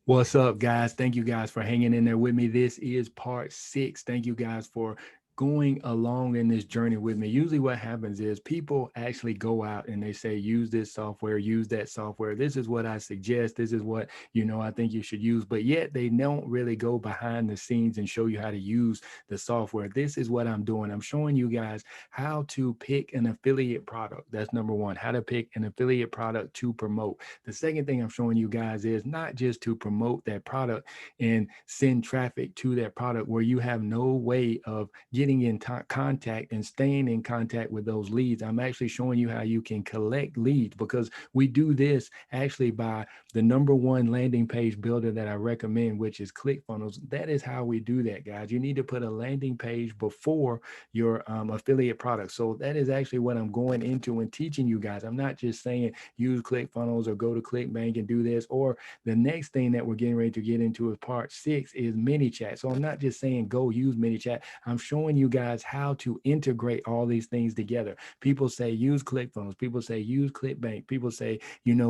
What's up, guys? Thank you guys for hanging in there with me. This is part 6. Thank you guys for going along in this journey with me. Usually, what happens is people actually go out and they say, use this software, use that software. This is what I suggest. This is what I think you should use. But yet, they don't really go behind the scenes and show you how to use the software. This is what I'm doing. I'm showing you guys how to pick an affiliate product. That's number one, how to pick an affiliate product to promote. The second thing I'm showing you guys is not just to promote that product and send traffic to that product where you have no way of getting in contact and staying in contact with those leads. I'm actually showing you how you can collect leads, because we do this actually by the number one landing page builder that I recommend, which is ClickFunnels. That is how we do that, guys. You need to put a landing page before your affiliate product. So that is actually what I'm going into and teaching you guys. I'm not just saying use ClickFunnels or go to ClickBank and do this. Or the next thing that we're getting ready to get into is part 6 is ManyChat. So I'm not just saying go use ManyChat. I'm showing you guys how to integrate all these things together. People say use ClickFunnels. People say use ClickBank. People say,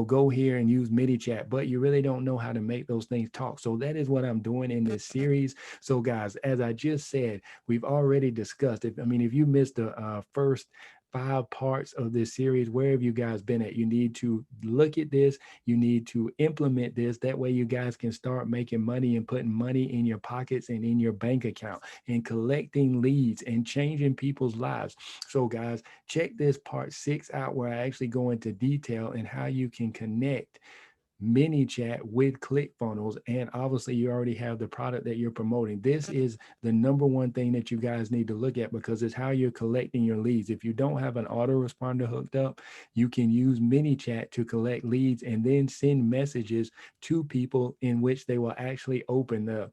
go here and use ManyChat, but you really don't know how to make those things talk. So that is what I'm doing in this series. So guys, as I just said, we've already discussed it. If you missed the first 5 parts of this series, where have you guys been at? You need to look at this. You need to implement this. That way you guys can start making money and putting money in your pockets and in your bank account and collecting leads and changing people's lives. So guys, check this part 6 out, where I actually go into detail and how you can connect ManyChat with ClickFunnels. And obviously you already have the product that you're promoting. This is the number one thing that you guys need to look at, because it's how you're collecting your leads. If you don't have an autoresponder hooked up, you can use ManyChat to collect leads and then send messages to people in which they will actually open. The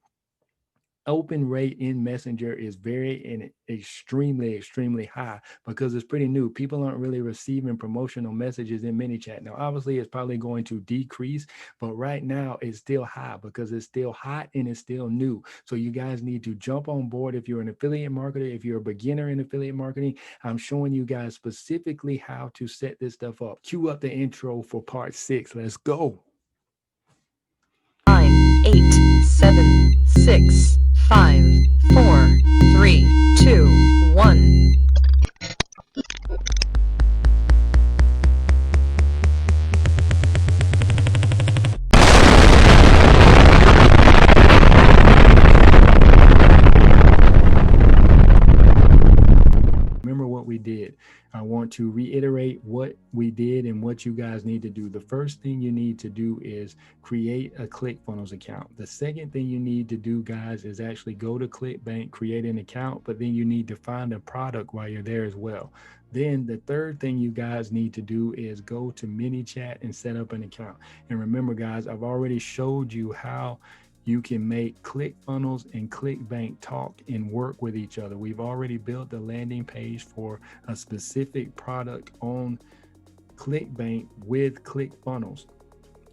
open rate in Messenger is very and extremely high, because it's pretty new. People aren't really receiving promotional messages in ManyChat. Now, obviously, it's probably going to decrease, but right now it's still high because it's still hot and it's still new. So you guys need to jump on board. If you're an affiliate marketer, if you're a beginner in affiliate marketing, I'm showing you guys specifically how to set this stuff up. Cue up the intro for part 6. Let's go. 9, 8, 7, 6, 5, 4, 3, 2, 1. Remember what we did. I want to reiterate what we did and what you guys need to do. The first thing you need to do is create a ClickFunnels account. The second thing you need to do, guys, is actually go to ClickBank, create an account, but then you need to find a product while you're there as well. Then the third thing you guys need to do is go to ManyChat and set up an account. And remember, guys, I've already showed you how you can make ClickFunnels and ClickBank talk and work with each other. We've already built the landing page for a specific product on ClickBank with ClickFunnels.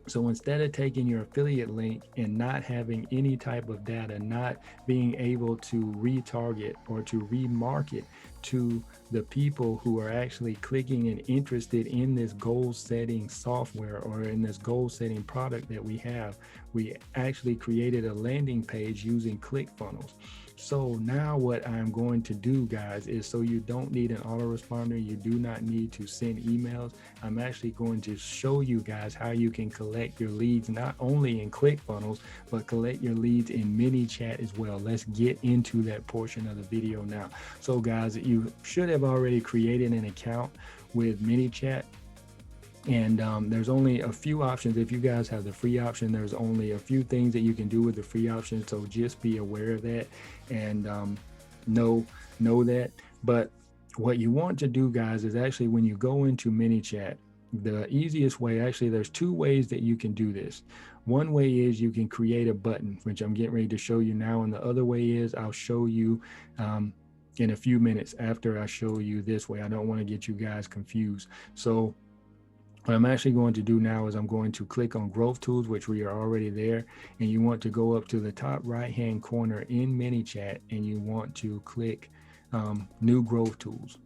So instead of taking your affiliate link and not having any type of data, not being able to retarget or to remarket to the people who are actually clicking and interested in this goal setting software or in this goal setting product that we have, we actually created a landing page using ClickFunnels. So now what I'm going to do, guys, is so you don't need an autoresponder, you do not need to send emails. I'm actually going to show you guys how you can collect your leads, not only in ClickFunnels, but collect your leads in ManyChat as well. Let's get into that portion of the video now. So guys, you should have already created an account with ManyChat. And there's only a few options. If you guys have the free option, there's only a few things that you can do with the free option. So just be aware of that and know that. But what you want to do, guys, is actually when you go into ManyChat, the easiest way, actually, there's 2 ways that you can do this. One way is you can create a button, which I'm getting ready to show you now. And the other way is I'll show you in a few minutes after I show you this way. I don't want to get you guys confused. So what I'm actually going to do now is I'm going to click on Growth Tools, which we are already there. And you want to go up to the top right-hand corner in ManyChat, and you want to click New Growth Tools.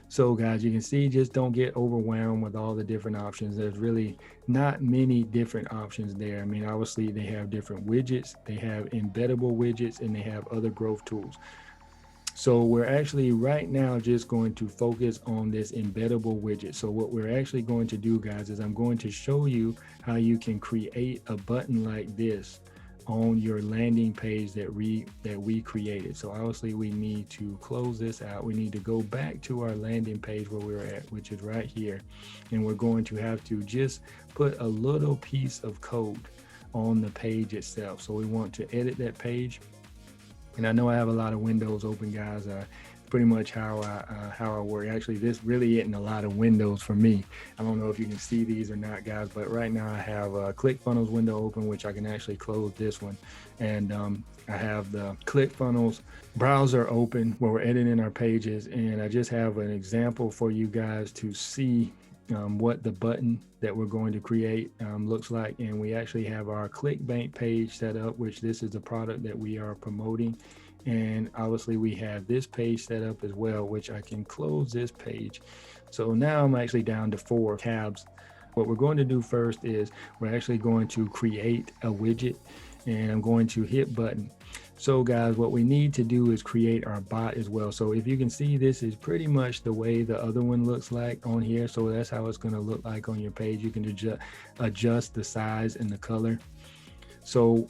So guys, you can see, just don't get overwhelmed with all the different options. There's really not many different options there. I mean, obviously they have different widgets, they have embeddable widgets, and they have other growth tools. So we're actually right now just going to focus on this embeddable widget. So what we're actually going to do, guys, is I'm going to show you how you can create a button like this on your landing page that we created. So obviously we need to close this out. We need to go back to our landing page where we're at, which is right here. And we're going to have to just put a little piece of code on the page itself. So we want to edit that page. And I know I have a lot of windows open, guys. Pretty much how I work. Actually, this really isn't a lot of windows for me. I don't know if you can see these or not, guys, but right now I have a ClickFunnels window open, which I can actually close this one. And I have the ClickFunnels browser open where we're editing our pages. And I just have an example for you guys to see what the button that we're going to create looks like. And we actually have our ClickBank page set up, which this is the product that we are promoting. And obviously we have this page set up as well, which I can close this page. So now I'm actually down to 4 tabs. What we're going to do first is we're actually going to create a widget, and I'm going to hit button. So guys, what we need to do is create our bot as well. So if you can see, this is pretty much the way the other one looks like on here. So that's how it's going to look like on your page. You can adjust the size and the color. So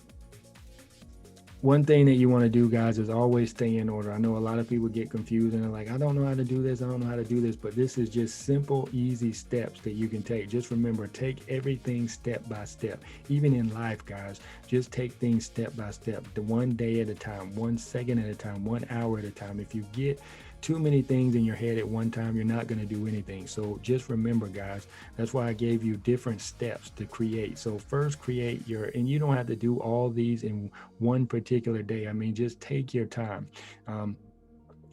one thing that you want to do, guys, is always stay in order. I know a lot of people get confused and they're like, I don't know how to do this. I don't know how to do this. But this is just simple, easy steps that you can take. Just remember, take everything step by step. Even in life, guys, just take things step by step. The one day at a time, 1 second at a time, 1 hour at a time. If you get too many things in your head at one time, you're not going to do anything. So just remember, guys, that's why I gave you different steps to create. So first create your, and you don't have to do all these in one particular day. I mean, just take your time.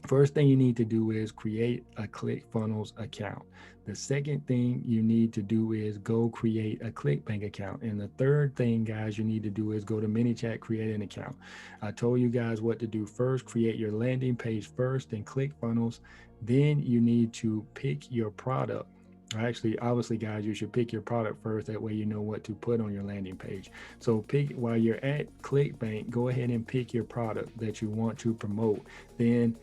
First thing you need to do is create a ClickFunnels account. The second thing you need to do is go create a ClickBank account. And the third thing, guys, you need to do is go to ManyChat, create an account. I told you guys what to do first. Create your landing page first in ClickFunnels. Then you need to pick your product. Actually, obviously, guys, you should pick your product first. That way you know what to put on your landing page. So pick, while you're at ClickBank, go ahead and pick your product that you want to promote. Then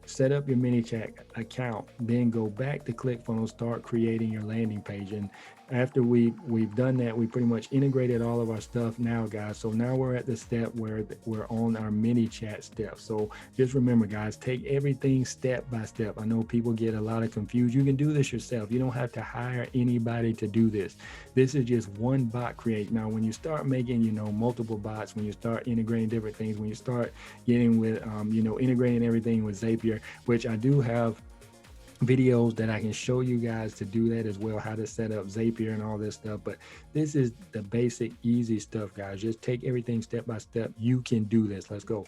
set up your ManyChat account, then go back to ClickFunnels, start creating your landing page. And after we've done that, we pretty much integrated all of our stuff now, guys. So now we're at the step where we're on our ManyChat step. So just remember, guys, take everything step by step. I know people get a lot of confused. You can do this yourself. You don't have to hire anybody to do this. This is just one bot create. Now, when you start making, multiple bots, when you start integrating different things, when you start getting with, integrating everything with Zapier, which I do have videos that I can show you guys to do that as well, how to set up Zapier and all this stuff. But this is the basic, easy stuff, guys. Just take everything step by step. You can do this. Let's go.